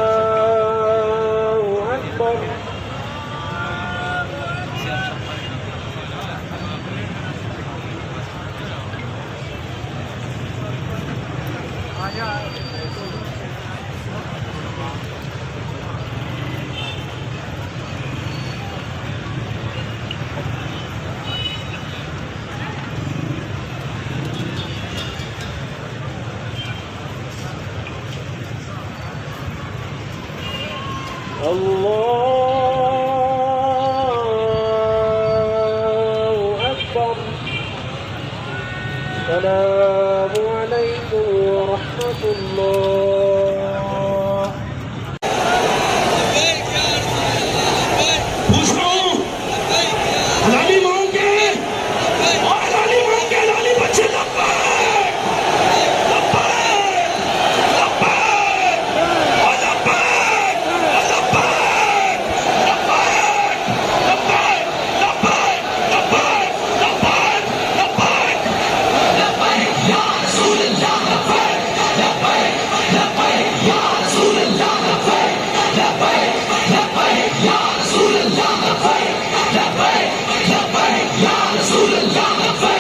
Allahu Akbar. Allahu Akbar. Assalamu alaikum warahmatullah. पूछ रहा हूँ हलाली मांगे और हलाली मांगे हलाली बच्चे लब्बैक लब्बैक लब्बैक और लब्बैक और लब्बैक लब्बैक लब्बैक लब्बैक लब्बैक लब्बैक लब्बैक लब्बैक या रसूल अल्लाह लब्बैक लब्बैक लब्बैक या रसूल अल्लाह लब्बैक लब्बैक लब्बैक या रसूल अल्लाह लब्बैक लब्बैक लब्बैक या रसूल अल्लाह लब्बैक